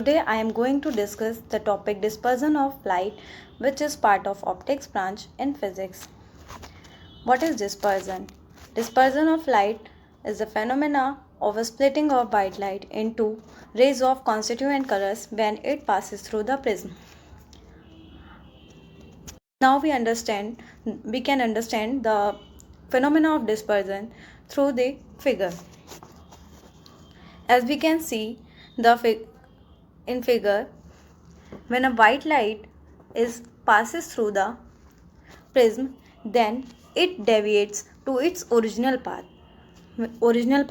Today I am going to discuss the topic dispersion of light, which is part of optics branch in physics. What is dispersion? Dispersion of light is the phenomena of a splitting of white light into rays of constituent colors when it passes through the prism. Now we can understand the phenomena of dispersion through the figure. As we can see in figure, when a white light passes through the prism, then it deviates to its original path. Original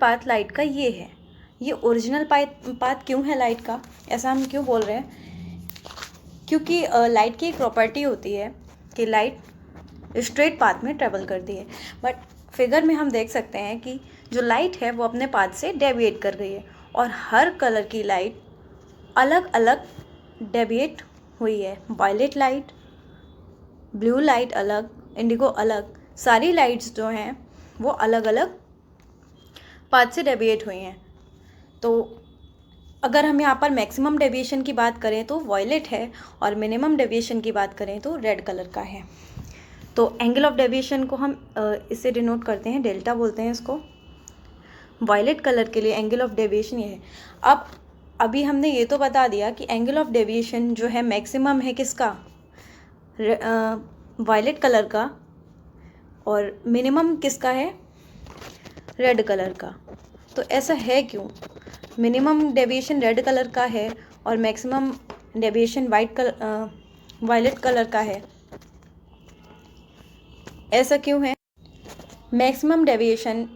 path light का ये है. ये original path क्यों है light का, ऐसा हम क्यों बोल रहे हैं? क्योंकि लाइट की एक प्रॉपर्टी होती है कि लाइट स्ट्रेट पाथ में ट्रेवल करती है, बट फिगर में हम देख सकते हैं कि जो लाइट है वो अपने पाथ से डेविएट कर रही है और हर कलर की लाइट अलग अलग डेविएट हुई है. वायलेट लाइट, ब्लू लाइट अलग, इंडिगो अलग, सारी लाइट्स जो हैं वो अलग अलग पाथ से डेविएट हुई हैं. तो अगर हम यहाँ पर मैक्सिमम डेविएशन की बात करें तो वायलेट है और मिनिमम डेविएशन की बात करें तो रेड कलर का है. तो एंगल ऑफ डेविएशन को हम इससे डिनोट करते हैं, डेल्टा बोलते हैं इसको. वायलेट कलर के लिए एंगल ऑफ डेविएशन ये है. अभी हमने ये तो बता दिया कि एंगल ऑफ डेविएशन जो है मैक्सिमम है किसका, वायलेट कलर का, और मिनिमम किसका है, रेड कलर का. तो ऐसा है क्यों? मिनिमम डेविएशन रेड कलर का है और मैक्सिमम डेविएशन वायलेट कलर का है. ऐसा क्यों है? मैक्सिमम डेविएशन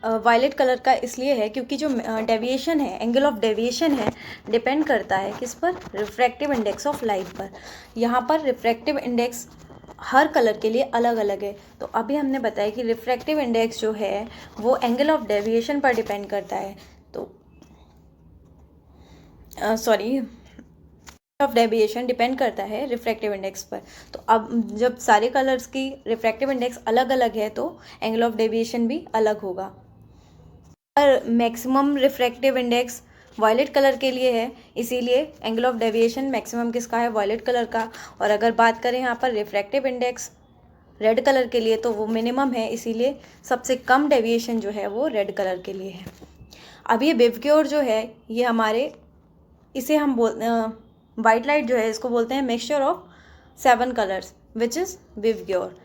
वायलेट कलर का इसलिए है क्योंकि जो डेविएशन है, एंगल ऑफ डेविएशन है, डिपेंड करता है किस पर, रिफ्रैक्टिव इंडेक्स ऑफ लाइट पर. यहाँ पर रिफ्रैक्टिव इंडेक्स हर कलर के लिए अलग अलग है. तो अभी हमने बताया कि रिफ्रैक्टिव इंडेक्स जो है वो एंगल ऑफ डेविएशन पर डिपेंड करता है. तो ऑफ डेविएशन डिपेंड करता है रिफ्रैक्टिव इंडेक्स पर. तो अब जब सारे कलर्स की रिफ्रैक्टिव इंडेक्स अलग अलग है तो एंगल ऑफ डेविएशन भी अलग होगा. और maximum refractive index violet colour के लिए है, इसीलिए एंगल ऑफ डेविएशन मैक्सिमम किसका है, वायलेट कलर का. और अगर बात करें यहाँ पर रिफ्रैक्टिव इंडेक्स रेड कलर के लिए तो वो मिनिमम है, इसीलिए सबसे कम डेविएशन जो है वो रेड कलर के लिए है. अब ये विवग्योर जो है ये इसे हम वाइट लाइट जो है इसको बोलते हैं mixture of 7 colours, which is विवग्योर.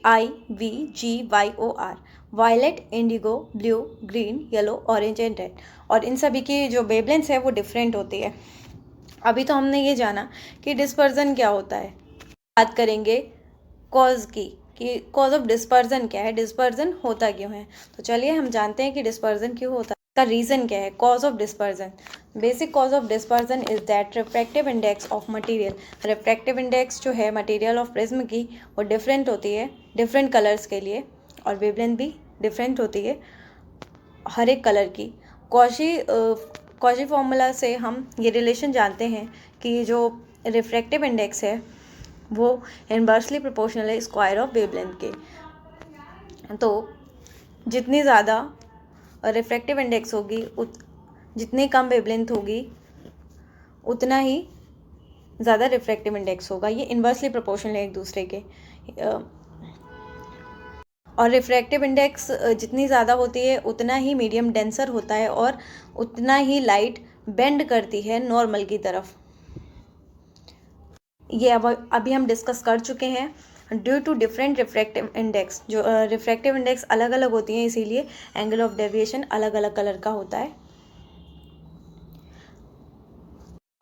VIVGYOR. Violet, indigo, blue, green, yellow, orange and red. और इन सभी की जो वेवलेंथ है वो डिफरेंट होती है. अभी तो हमने ये जाना कि डिस्पर्जन क्या होता है. बात करेंगे कॉज की, कि कॉज ऑफ डिस्पर्जन क्या है, डिस्पर्जन होता क्यों है. तो चलिए हम जानते हैं कि डिस्पर्जन क्यों होता है, इसका रीज़न क्या है. Cause of dispersion, basic cause of dispersion is that refractive index of material. Refractive index जो है मटेरियल ऑफ प्रिज्म की वो डिफरेंट होती है डिफरेंट कलर्स के लिए, और वेवलेंथ भी डिफरेंट होती है हर एक कलर की. कॉची फॉर्मूला से हम ये रिलेशन जानते हैं कि जो रिफ्रैक्टिव इंडेक्स है वो इनवर्सली प्रोपोर्शनल है स्क्वायर ऑफ वेवलेंथ के. तो जितनी ज़्यादा रिफ्रैक्टिव इंडेक्स होगी जितनी कम वेवलेंथ होगी उतना ही ज़्यादा रिफ्रैक्टिव इंडेक्स होगा. ये इनवर्सली प्रोपोर्शनल है एक दूसरे के. और रिफ्रैक्टिव इंडेक्स जितनी ज़्यादा होती है उतना ही मीडियम डेंसर होता है और उतना ही लाइट बेंड करती है नॉर्मल की तरफ. ये अभी हम डिस्कस कर चुके हैं. Due to different refractive index, जो रिफ्रैक्टिव इंडेक्स अलग अलग होती हैं इसीलिए एंगल ऑफ डेविएशन अलग अलग कलर का होता है.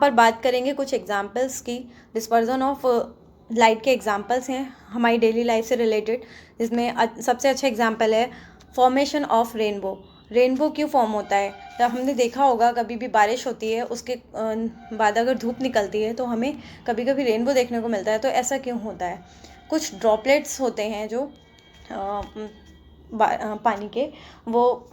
पर बात करेंगे कुछ एग्जांपल्स की. डिस्पर्जन ऑफ लाइट के एग्जांपल्स हैं हमारी डेली लाइफ से रिलेटेड, जिसमें सबसे अच्छा एग्जांपल है फॉर्मेशन ऑफ रेनबो. रेनबो क्यों फॉर्म होता है? जब हमने देखा होगा कभी भी बारिश होती है उसके बाद अगर धूप निकलती है तो हमें कभी कभी रेनबो देखने को मिलता है. तो ऐसा क्यों होता है? कुछ ड्रॉपलेट्स होते हैं जो पानी के, वो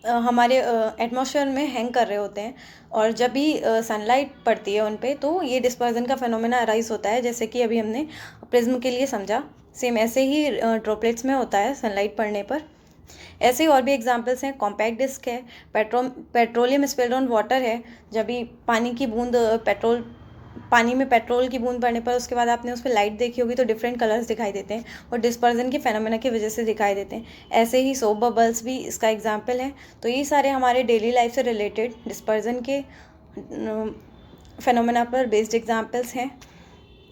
हमारे एटमॉस्फेयर में हैंग कर रहे होते हैं और जब भी सनलाइट पड़ती है उन पे तो ये डिस्पर्जन का फेनोमेना अराइज होता है. जैसे कि अभी हमने प्रिज्म के लिए समझा, सेम ऐसे ही ड्रॉपलेट्स में होता है सनलाइट पड़ने पर. ऐसे ही और भी एग्जांपल्स हैं। कॉम्पैक्ट डिस्क है, पेट्रोलियम स्पिल्ड ऑन वाटर है, जब भी पानी में पेट्रोल की बूंद पड़ने पर उसके बाद आपने उस पर लाइट देखी होगी तो डिफरेंट कलर्स दिखाई देते हैं और डिस्पर्जन के फेनोमेना की वजह से दिखाई देते हैं। ऐसे ही सोप बबल्स भी इसका एग्जाम्पल है। तो ये सारे हमारे डेली लाइफ से रिलेटेड डिस्पर्जन के फेनोमेना पर बेस्ड एग्जाम्पल्स हैं।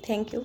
Thank you.